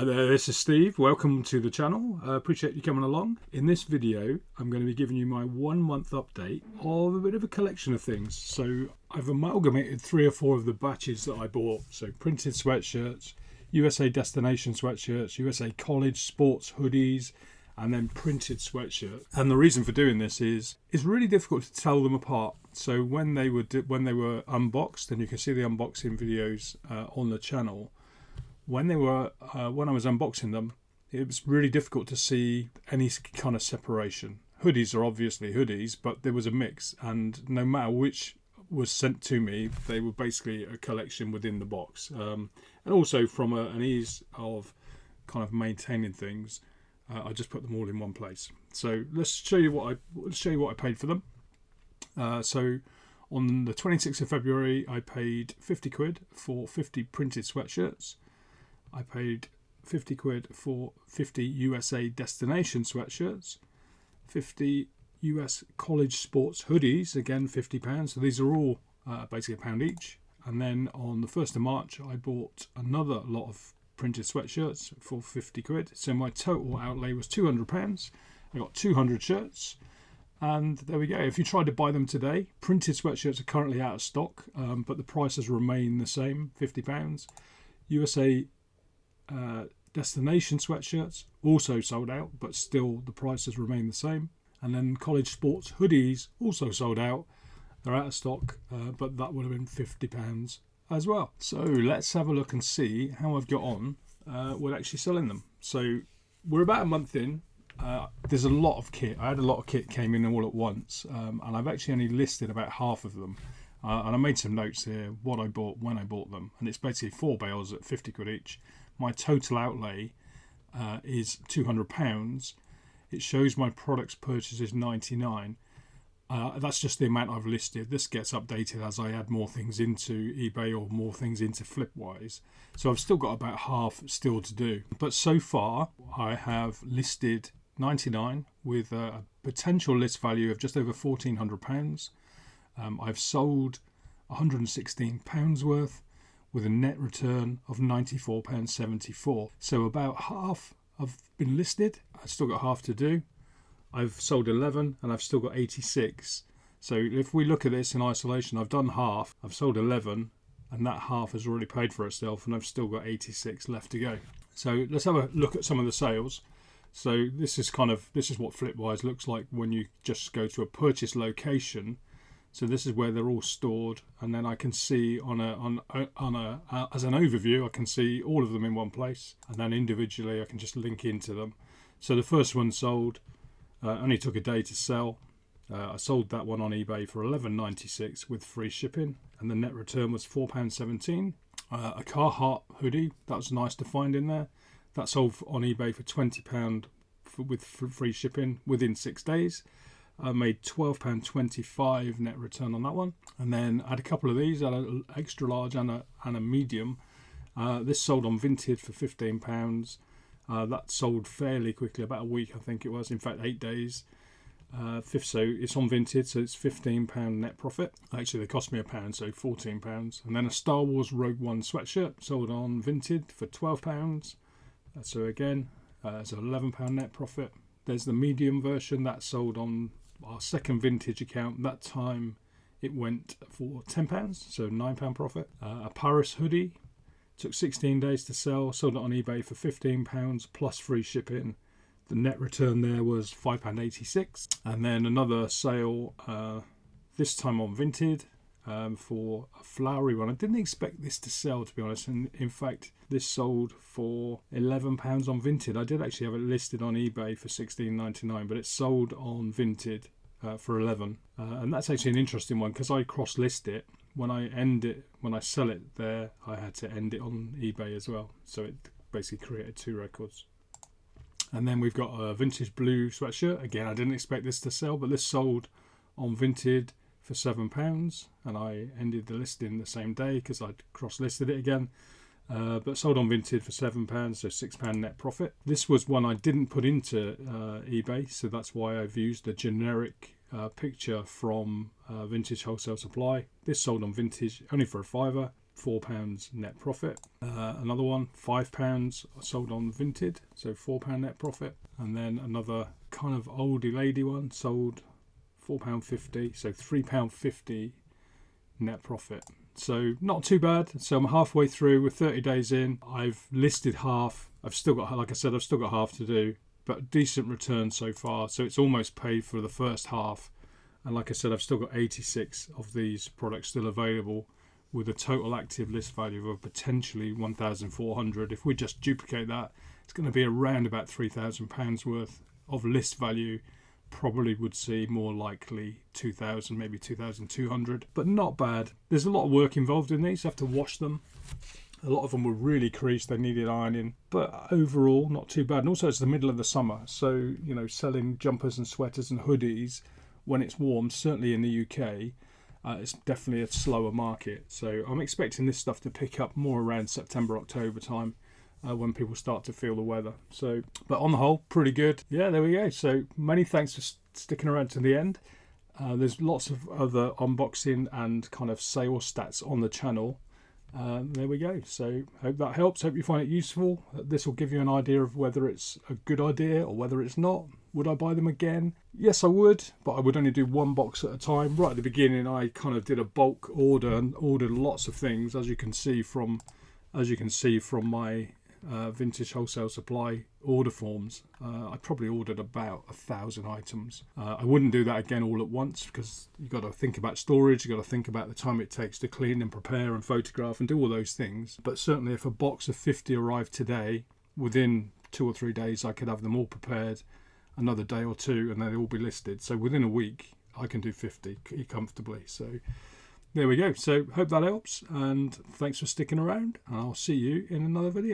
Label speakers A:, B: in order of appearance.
A: Hi there, this is Steve. Welcome to the channel. Appreciate you coming along. In this video, I'm going to be giving you my 1 month update of a bit of a collection of things. So I've amalgamated 3 or 4 of the batches that I bought. So printed sweatshirts, USA destination sweatshirts, USA college sports hoodies, and then printed sweatshirts. And the reason for doing this is it's really difficult to tell them apart. So when they were unboxed, and you can see the unboxing videos on the channel. When I was unboxing them, it was really difficult to see any kind of separation. Hoodies are obviously hoodies, but there was a mix, and no matter which was sent to me, they were basically a collection within the box. And also from an ease of kind of maintaining things, I just put them all in one place. So let's show you what I paid for them. So on the 26th of February, I paid 50 quid for 50 printed sweatshirts. I paid 50 quid for 50 USA destination sweatshirts, 50 US college sports hoodies, again £50. So these are all basically £1 each. And then on the 1st of March, I bought another lot of printed sweatshirts for 50 quid. So my total outlay was £200. I got 200 shirts. And there we go. If you tried to buy them today, printed sweatshirts are currently out of stock, but the prices remain the same, £50. USA destination sweatshirts also sold out, but still the prices remain the same. And then college sports hoodies also sold out. They're out of stock, but that would have been £50 as well. So let's have a look and see how I've got on with actually selling them. So we're about a month in. There's a lot of kit. I had a lot of kit came in all at once, and I've actually only listed about half of them. And I made some notes here, what I bought, when I bought them. And it's basically 4 bales at 50 quid each. My total outlay is £200. It shows my products purchase is 99. That's just the amount I've listed. This gets updated as I add more things into eBay or more things into Flipwise. So I've still got about half still to do. But so far, I have listed 99 with a potential list value of just over £1,400. I've sold £116 worth with a net return of £94.74. So about half have been listed. I've still got half to do. I've sold 11 and I've still got 86. So if we look at this in isolation, I've done half, I've sold 11, and that half has already paid for itself, and I've still got 86 left to go. So let's have a look at some of the sales. So this is what Flipwise looks like when you just go to a purchase location. So this is where they're all stored, and then I can see as an overview, I can see all of them in one place, and then individually I can just link into them. So the first one sold, only took a day to sell. I sold that one on eBay for $11.96 with free shipping, and the net return was £4.17. A Carhartt hoodie, that was nice to find in there. That sold on eBay for £20 with free shipping within 6 days. I made £12.25 net return on that one. And then I had a couple of these, I had an extra large and a medium. This sold on Vintage for £15. That sold fairly quickly, about a week I think it was, in fact 8 days. So it's on Vintage, so it's £15 net profit. Actually they cost me £1, so £14. And then a Star Wars Rogue One sweatshirt sold on Vintage for £12. So again, it's an £11 net profit. There's the medium version that sold on our second Vintage account. That time it went for £10, so £9 profit. A Paris hoodie took 16 days to sell, sold it on eBay for £15 plus free shipping. The net return there was £5.86. And then another sale, this time on Vintage, for a flowery one. I didn't expect this to sell, to be honest, and in fact this sold for £11 on Vintage. I did actually have it listed on eBay for $16.99, but it sold on Vintage for $11, and that's actually an interesting one because I cross-list it. When I sell it there, I had to end it on eBay as well, so it basically created 2 records. And then we've got a vintage blue sweatshirt. Again, I didn't expect this to sell, but this sold on Vintage for £7, and I ended the listing the same day because I'd cross-listed it again. But sold on Vintage for £7, so £6 net profit. This was one I didn't put into eBay, so that's why I've used a generic picture from Vintage Wholesale Supply. This sold on Vintage only for £5. £4 net profit. Another one, £5 sold on Vinted, so £4 net profit. And then another kind of oldie lady one sold £4.50, so £3.50 net profit. So not too bad. So I'm halfway through, we're 30 days in. I've listed half. I've still got, like I said, I've still got half to do, but decent return so far. So it's almost paid for the first half. And like I said, I've still got 86 of these products still available, with a total active list value of potentially 1,400. If we just duplicate that, it's going to be around about £3,000 worth of list value. Probably would see more likely 2,000, maybe 2,200, but not bad. There's a lot of work involved in these. You have to wash them. A lot of them were really creased, they needed ironing, but overall not too bad. And also it's the middle of the summer, so selling jumpers and sweaters and hoodies when it's warm, certainly in the UK, it's definitely a slower market. So I'm expecting this stuff to pick up more around September, October time, when people start to feel the weather. So, but on the whole, pretty good. Yeah, there we go. So many thanks for sticking around to the end. There's lots of other unboxing and kind of sales stats on the channel. There we go. So hope that helps. Hope you find it useful. This will give you an idea of whether it's a good idea or whether it's not. Would I buy them again? Yes, I would, but I would only do one box at a time. Right at the beginning, I kind of did a bulk order and ordered lots of things, as you can see from my Vintage Wholesale Supply order forms. I probably ordered about 1,000 items. I wouldn't do that again all at once, because you've got to think about storage, you've got to think about the time it takes to clean and prepare and photograph and do all those things. But certainly if a box of 50 arrived today, within 2 or 3 days I could have them all prepared, another day or two, and they'll all be listed. So within a week I can do 50 comfortably. So there we go. So hope that helps, and thanks for sticking around, and I'll see you in another video.